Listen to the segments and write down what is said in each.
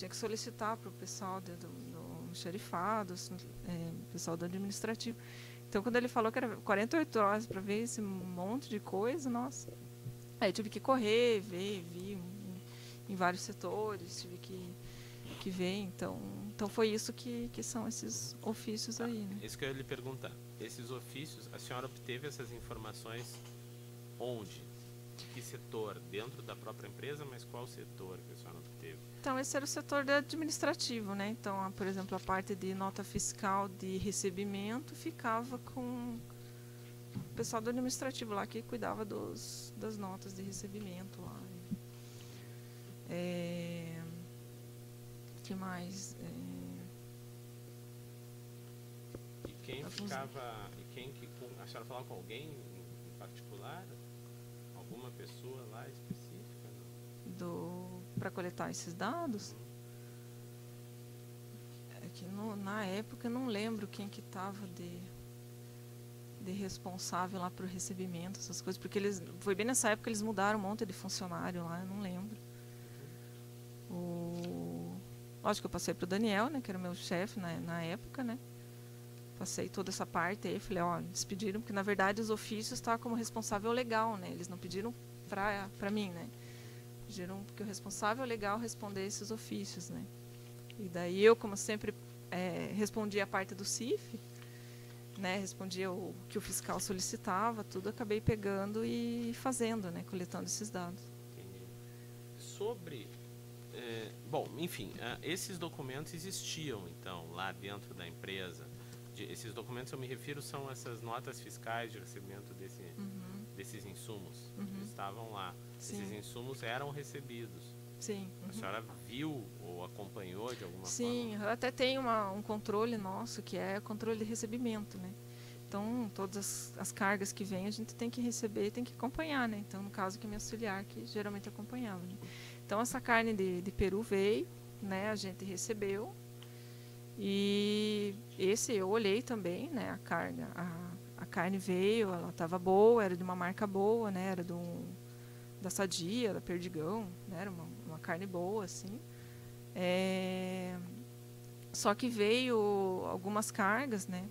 tinha que solicitar para o pessoal do xerifado, pessoal do administrativo. Então, quando ele falou que era 48 horas para ver esse monte de coisa, nossa. Aí tive que correr, vi em vários setores, tive que ver. Então foi isso que são esses ofícios aí, né? Isso que eu ia lhe perguntar. Esses ofícios, a senhora obteve essas informações onde? De que setor? Dentro da própria empresa, mas qual setor que a senhora obteve? Então, esse era o setor administrativo, né? Então, por exemplo, a parte de nota fiscal de recebimento ficava com o pessoal do administrativo lá que cuidava das notas de recebimento lá. Que mais? E quem ficava... a senhora falava com alguém em particular? Alguma pessoa lá específica? Para coletar esses dados? É que na época eu não lembro quem que estava de responsável lá para o recebimento, essas coisas, porque foi bem nessa época que eles mudaram um monte de funcionário lá, eu não lembro. Lógico que eu passei para o Daniel, né, que era o meu chefe na época, né? Passei toda essa parte aí, falei, ó, eles pediram, porque na verdade os ofícios estavam como responsável legal, né? Eles não pediram para mim, né? Pediram que o responsável legal respondesse esses ofícios, né? E daí eu, como sempre, respondia a parte do CIF, né? Respondia o que o fiscal solicitava, tudo acabei pegando e fazendo, né? Coletando esses dados. Entendi. Sobre... bom, enfim, esses documentos existiam, então, lá dentro da empresa. Esses documentos, eu me refiro, são essas notas fiscais de recebimento desses insumos. Eles estavam lá. Sim. Esses insumos eram recebidos. Sim. A senhora viu ou acompanhou de alguma forma? Sim, até tem um controle nosso, que é o controle de recebimento, né? Então, todas as cargas que vêm, a gente tem que receber e tem que acompanhar, né? Então, no caso, que minha auxiliar, que geralmente acompanhava, né? Então, essa carne de peru veio, né? A gente recebeu. E esse eu olhei também, né? A carne veio, ela estava boa, era de uma marca boa, né? Era da Sadia, da Perdigão, né? Era uma carne boa, assim. Só que veio algumas cargas, né?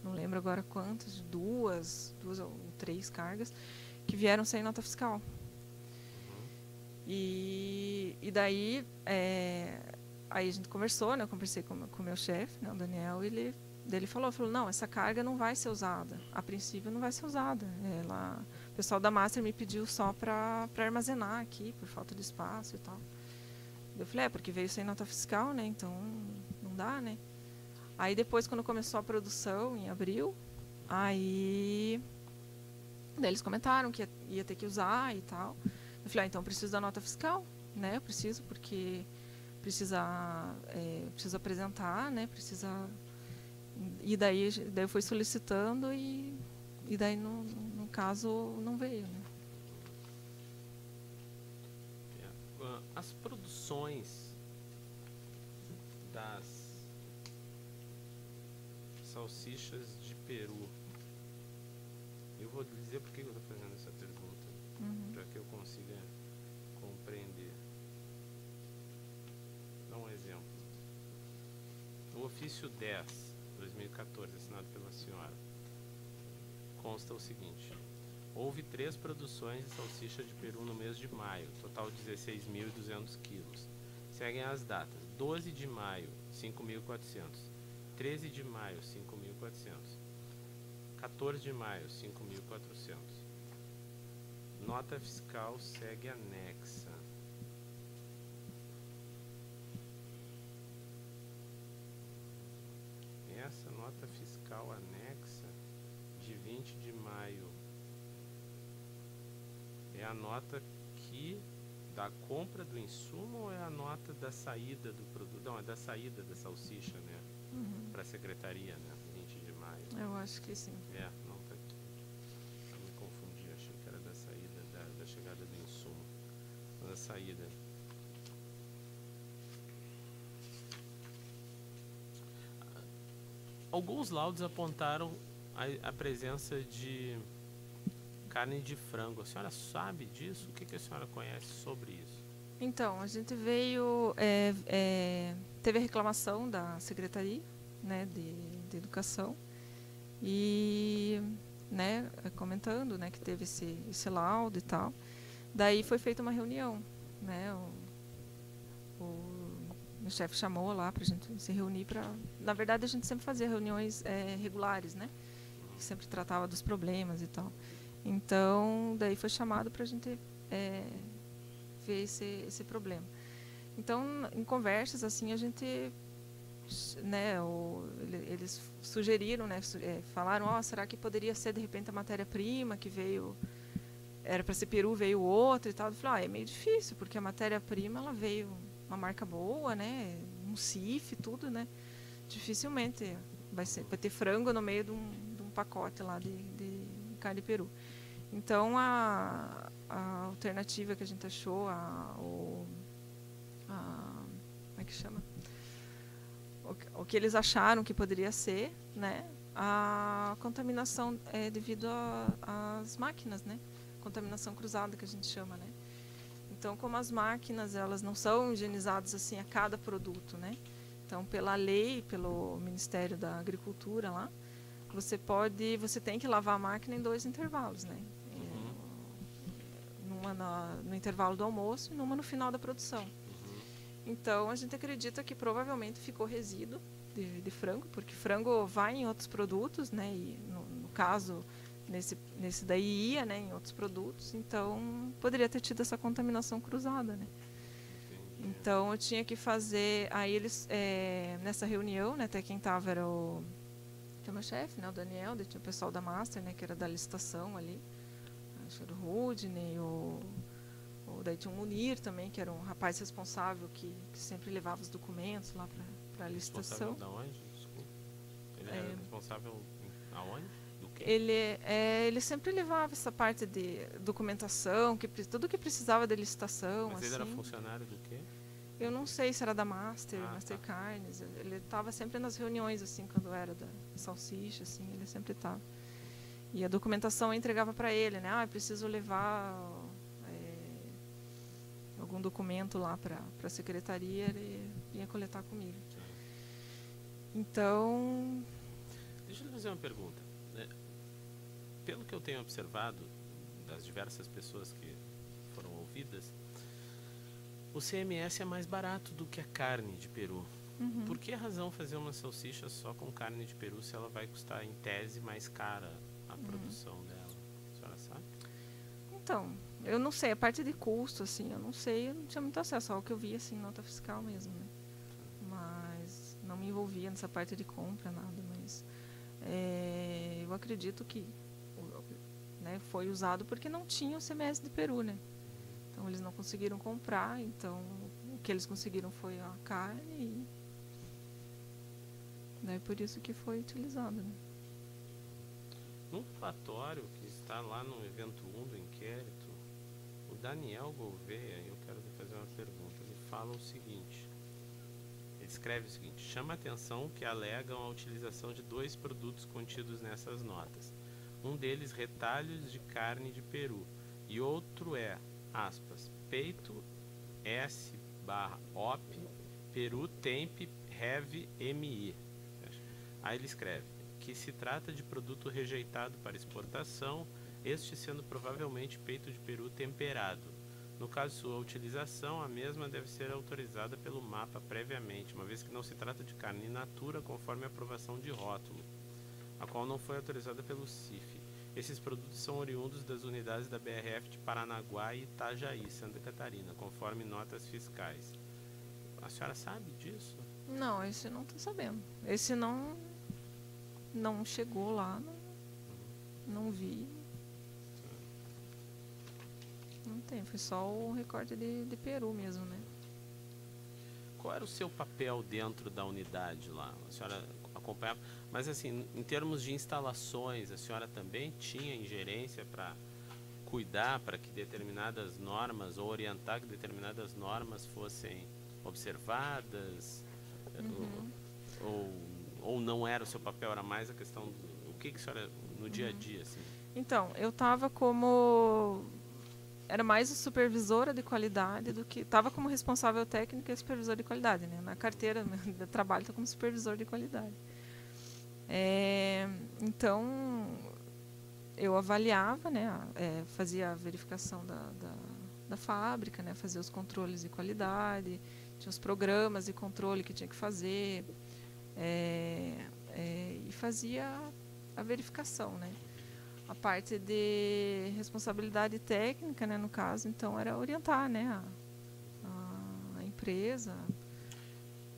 Não lembro agora quantas, duas ou 3 cargas, que vieram sem nota fiscal. E daí, aí a gente conversou, né? Eu conversei com o meu chefe, né, o Daniel, e ele falou, não, essa carga não vai ser usada. A princípio não vai ser usada. O pessoal da Master me pediu só para armazenar aqui, por falta de espaço e tal. Eu falei, porque veio sem nota fiscal, né? Então não dá, né? Aí depois, quando começou a produção, em abril, daí eles comentaram que ia ter que usar e tal. Eu falei, então preciso da nota fiscal, né? Eu preciso, porque preciso apresentar, né? E daí eu fui solicitando e daí, no caso, não veio, né? As produções das salsichas de peru, eu vou dizer por que eu estou fazendo essa pergunta, para que eu consiga compreender. Dá um exemplo. O ofício 10, 2014, assinado pela senhora, consta o seguinte: houve 3 produções de salsicha de peru no mês de maio, total 16.200 quilos. Seguem as datas: 12 de maio, 5.400, 13 de maio, 5.400, 14 de maio, 5.400. Nota fiscal segue anexa. Essa nota fiscal anexa de 20 de maio é a nota da compra do insumo ou é a nota da saída do produto? Não, é da saída da salsicha, né? Para a secretaria, né? 20 de maio. Eu acho que sim. Não, tá aqui. Eu me confundi, achei que era da saída, da chegada do insumo. Da saída. Alguns laudos apontaram a presença de carne de frango. A senhora sabe disso? O que a senhora conhece sobre isso? Então, a gente veio, teve a reclamação da Secretaria, né, de Educação, e, né, comentando, né, que teve esse laudo e tal. Daí foi feita uma reunião, né, meu chefe chamou lá para a gente se reunir para... Na verdade, a gente sempre fazia reuniões regulares, né, que sempre tratava dos problemas e tal. Então, daí foi chamado para a gente ver esse problema. Então, em conversas, assim, a gente, né, eles sugeriram, né, falaram, será que poderia ser, de repente, a matéria-prima que veio, era para ser peru, veio outra e tal. Eu falei, é meio difícil, porque a matéria-prima, ela veio uma marca boa, né, um CIF, tudo, né, dificilmente vai ter frango no meio de um pacote lá de carne de peru. Então, a alternativa que a gente achou, como é que chama? O que eles acharam que poderia ser, né? A contaminação devido às máquinas, né? Contaminação cruzada, que a gente chama, né? Então, como as máquinas, elas não são higienizadas assim a cada produto, né? Então, pela lei, pelo Ministério da Agricultura lá, você tem que lavar a máquina em 2 intervalos, né? Numa no intervalo do almoço e numa no final da produção. Então, a gente acredita que provavelmente ficou resíduo de frango, porque frango vai em outros produtos, né? E no caso, nesse daí ia, né, em outros produtos. Então, poderia ter tido essa contaminação cruzada, né? Então, eu tinha que fazer... Aí, eles, nessa reunião, né, até quem estava era o meu chefe, né, o Daniel, daí tinha o pessoal da Master, né, que era da licitação ali. Acho que era o Rudney, daí tinha o Munir também, que era um rapaz responsável que sempre levava os documentos lá para a licitação. Responsável da onde? Desculpa. Ele era responsável aonde? Do quê? Ele sempre levava essa parte de documentação, tudo que precisava da licitação. Mas assim. ele era funcionário do quê? Eu não sei se era da Master tá. Carnes. Ele estava sempre nas reuniões, assim, quando era da salsicha, assim, ele sempre estava. E a documentação eu entregava para ele, né? Eu preciso levar algum documento lá para a secretaria, ele vinha coletar comigo. Então... Deixa eu fazer uma pergunta. Pelo que eu tenho observado das diversas pessoas que foram ouvidas, o CMS é mais barato do que a carne de peru. Por que razão fazer uma salsicha só com carne de peru se ela vai custar, em tese, mais cara a produção dela? A senhora sabe? Então, eu não sei, a parte de custo, assim, eu não sei, eu não tinha muito acesso ao que eu via, assim, nota fiscal mesmo, né? Mas não me envolvia nessa parte de compra, nada, mas eu acredito que né, foi usado porque não tinha o CMS de peru, né? Então, eles não conseguiram comprar, então o que eles conseguiram foi a carne e daí por isso que foi utilizado, né? No relatório que está lá no evento 1 do inquérito, o Daniel Gouveia, eu quero fazer uma pergunta, ele fala o seguinte, ele escreve o seguinte: chama a atenção que alegam a utilização de 2 produtos contidos nessas notas. Um deles, retalhos de carne de peru, e outro é, aspas, peito S/OP, peru temp rev MI. Aí ele escreve que se trata de produto rejeitado para exportação, este sendo provavelmente peito de peru temperado. No caso de sua utilização, a mesma deve ser autorizada pelo MAPA previamente, uma vez que não se trata de carne in natura conforme a aprovação de rótulo, a qual não foi autorizada pelo CIF. Esses produtos são oriundos das unidades da BRF de Paranaguá e Itajaí, Santa Catarina, conforme notas fiscais. A senhora sabe disso? Não, esse não estou sabendo. Esse não chegou lá, não vi. Não tem, foi só o recorte de peru mesmo, né? Qual era o seu papel dentro da unidade lá? A senhora acompanhava, mas assim, em termos de instalações, a senhora também tinha ingerência para cuidar para que determinadas normas ou orientar que determinadas normas fossem observadas? Ou não era o seu papel, era mais a questão do que a senhora no dia a dia, assim? Então, eu estava como era mais a supervisora de qualidade do que... Estava como responsável técnica e supervisor de qualidade, né? Na carteira de trabalho estou como supervisor de qualidade. Então, eu avaliava, né? Fazia a verificação da fábrica, né? Fazia os controles de qualidade, tinha os programas de controle que tinha que fazer, e fazia a verificação, né? A parte de responsabilidade técnica, né, no caso, então, era orientar, né, a empresa.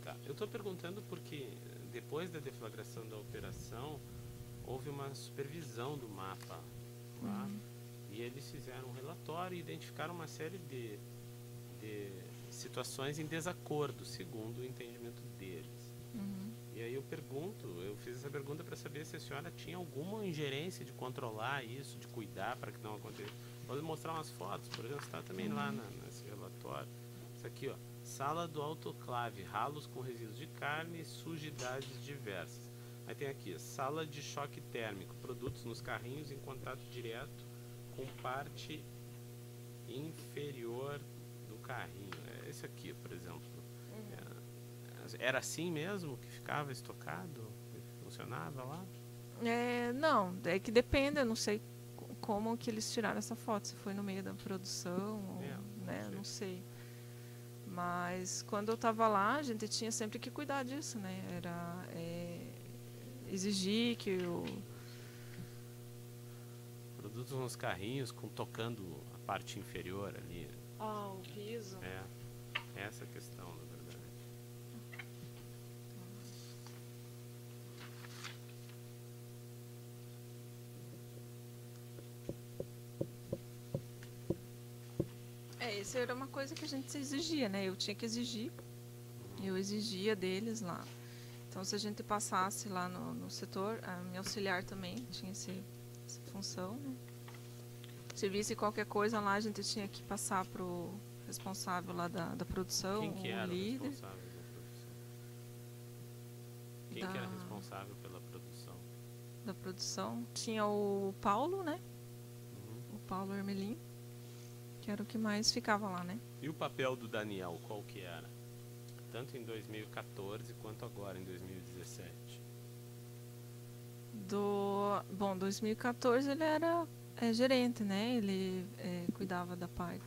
Tá. Eu estou perguntando porque depois da deflagração da operação, houve uma supervisão do mapa lá, e eles fizeram um relatório e identificaram uma série de situações em desacordo, segundo o entendimento deles. E aí eu fiz essa pergunta para saber se a senhora tinha alguma ingerência de controlar isso, de cuidar para que não aconteça. Vou mostrar umas fotos, por exemplo, está também lá nesse relatório. Isso aqui, ó, sala do autoclave, ralos com resíduos de carne e sujidades diversas. Aí tem aqui, sala de choque térmico, produtos nos carrinhos em contato direto com parte inferior do carrinho. Esse aqui, por exemplo. Era assim mesmo que ficava estocado? Funcionava lá? Não, é que depende, eu não sei como que eles tiraram essa foto, se foi no meio da produção, ou, né, não sei. Mas quando eu estava lá, a gente tinha sempre que cuidar disso, né? Era exigir que produtos nos carrinhos tocando a parte inferior ali. O piso. Essa questão, na verdade. Isso era uma coisa que a gente exigia, né? Eu tinha que exigir. Eu exigia deles lá. Então, se a gente passasse lá no setor, a minha auxiliar também tinha essa função, né? Se visse qualquer coisa lá, a gente tinha que passar para o responsável lá da produção, Quem que era o líder. O responsável da produção? Quem que era responsável pela produção? Da produção? Tinha o Paulo, né? O Paulo Hermelin, que era o que mais ficava lá, né? E o papel do Daniel, qual que era? Tanto em 2014 quanto agora em 2017. Bom, 2014 ele era gerente, né? Ele cuidava da parte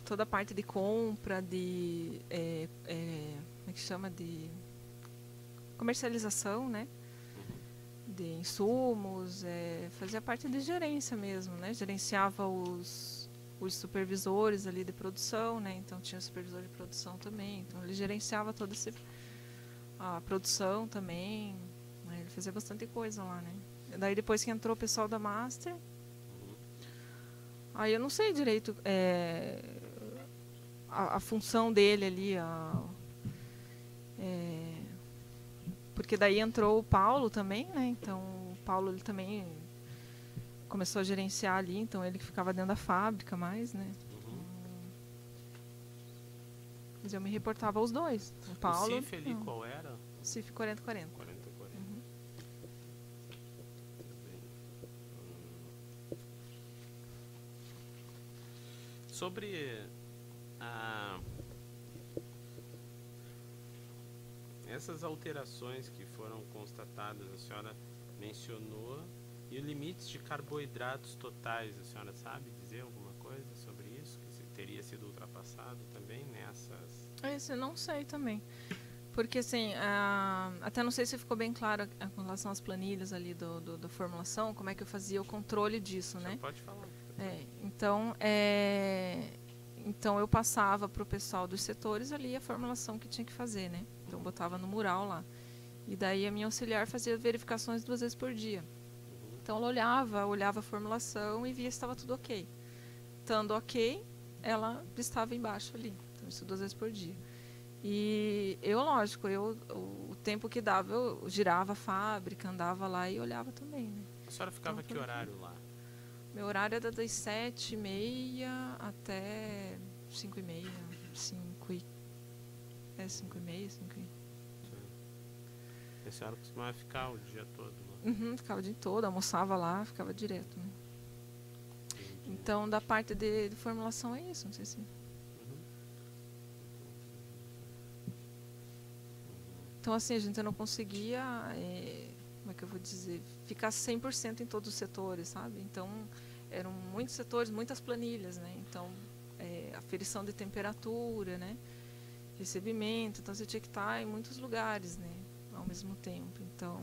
toda a parte de compra, de como é que chama, de comercialização, né? De insumos, fazia parte de gerência mesmo, né? Gerenciava os supervisores ali de produção, né? Então tinha supervisor de produção também, então ele gerenciava toda a produção também, né? Ele fazia bastante coisa lá, né? Daí depois que entrou o pessoal da Master, aí eu não sei direito a função dele ali, porque daí entrou o Paulo também, né? Então o Paulo ele também começou a gerenciar ali, então ele que ficava dentro da fábrica mais, né? Mas eu me reportava aos dois. O Paulo. O CIF ali qual era? CIF 4040. 4040. Sobre essas alterações que foram constatadas, a senhora mencionou, e os limites de carboidratos totais, a senhora sabe dizer alguma coisa sobre isso? Que teria sido ultrapassado também nessas... Isso eu não sei também. Porque, assim, até não sei se ficou bem claro com relação às planilhas ali da formulação, como é que eu fazia o controle disso, né? Pode falar. Então eu passava para o pessoal dos setores ali a formulação que tinha que fazer, né? Então eu botava no mural lá. E daí a minha auxiliar fazia verificações 2 vezes por dia. Então ela olhava a formulação e via se estava tudo ok. Estando ok, ela estava embaixo ali. Então isso 2 vezes por dia. E lógico, o tempo que dava, eu girava a fábrica, andava lá e olhava também, né? A senhora ficava então, que horário lá? Meu horário era das 7h30 até 5h30, 5h30, 5h30. A senhora costumava ficar o dia todo lá? Uhum, ficava o dia todo, almoçava lá, ficava direto, né? Entendi. Então, da parte de formulação é isso, não sei se... Uhum. Então, assim, a gente não conseguia, como é que eu vou dizer, ficar 100% em todos os setores, sabe? Então, eram muitos setores, muitas planilhas, né? Então, aferição de temperatura, né? Recebimento, então você tinha que estar em muitos lugares, né? Ao mesmo tempo. Então,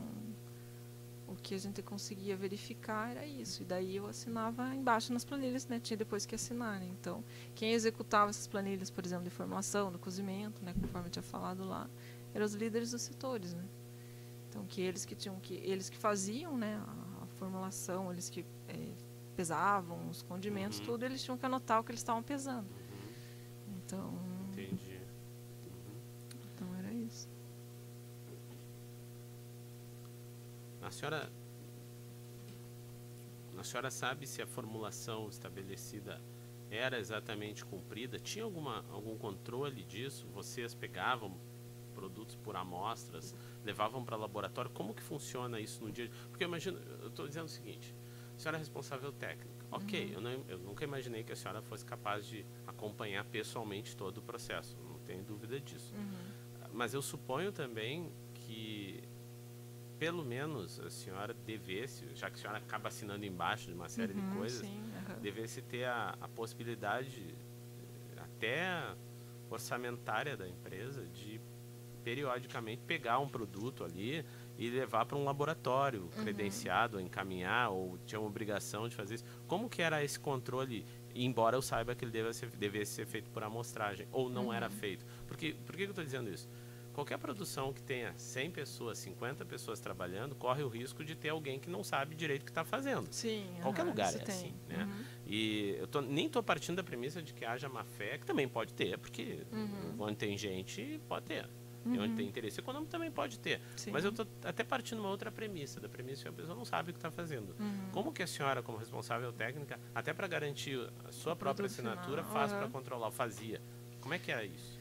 o que a gente conseguia verificar era isso. E daí eu assinava embaixo nas planilhas, né? Tinha depois que assinar, né? Então, quem executava essas planilhas, por exemplo, de formulação, do cozimento, né? Conforme eu tinha falado lá, eram os líderes dos setores, né? Então, eles que faziam, né? A formulação, eles que pesavam os condimentos, Uhum. tudo, eles tinham que anotar o que eles estavam pesando. Uhum. Então, Entendi. Uhum. então era isso. A senhora sabe se a formulação estabelecida era exatamente cumprida? Tinha algum controle disso? Vocês pegavam produtos por amostras, levavam para laboratório? Como que funciona isso no dia? Porque eu estou dizendo o seguinte, a senhora é responsável técnica. Ok, eu nunca imaginei que a senhora fosse capaz de acompanhar pessoalmente todo o processo, não tenho dúvida disso. Mas eu suponho também que pelo menos a senhora devesse, já que a senhora acaba assinando embaixo de uma série de coisas, Sim, devesse ter a possibilidade até orçamentária da empresa de periodicamente pegar um produto ali e levar para um laboratório credenciado, encaminhar, ou tinha uma obrigação de fazer isso. Como que era esse controle, embora eu saiba que ele devesse ser feito por amostragem, ou não era feito? Por que eu estou dizendo isso? Qualquer produção que tenha 100 pessoas, 50 pessoas trabalhando, corre o risco de ter alguém que não sabe direito o que está fazendo. Sim, Qualquer lugar é tem. assim, né? E eu nem estou partindo da premissa de que haja má fé, que também pode ter, porque onde tem gente, pode ter. E onde tem interesse econômico também pode ter. Sim. Mas eu estou até partindo de uma outra premissa, da premissa que a pessoa não sabe o que está fazendo. Como que a senhora, como responsável técnica, até para garantir a sua própria assinatura, faz para controlar? Fazia? Como é que é isso?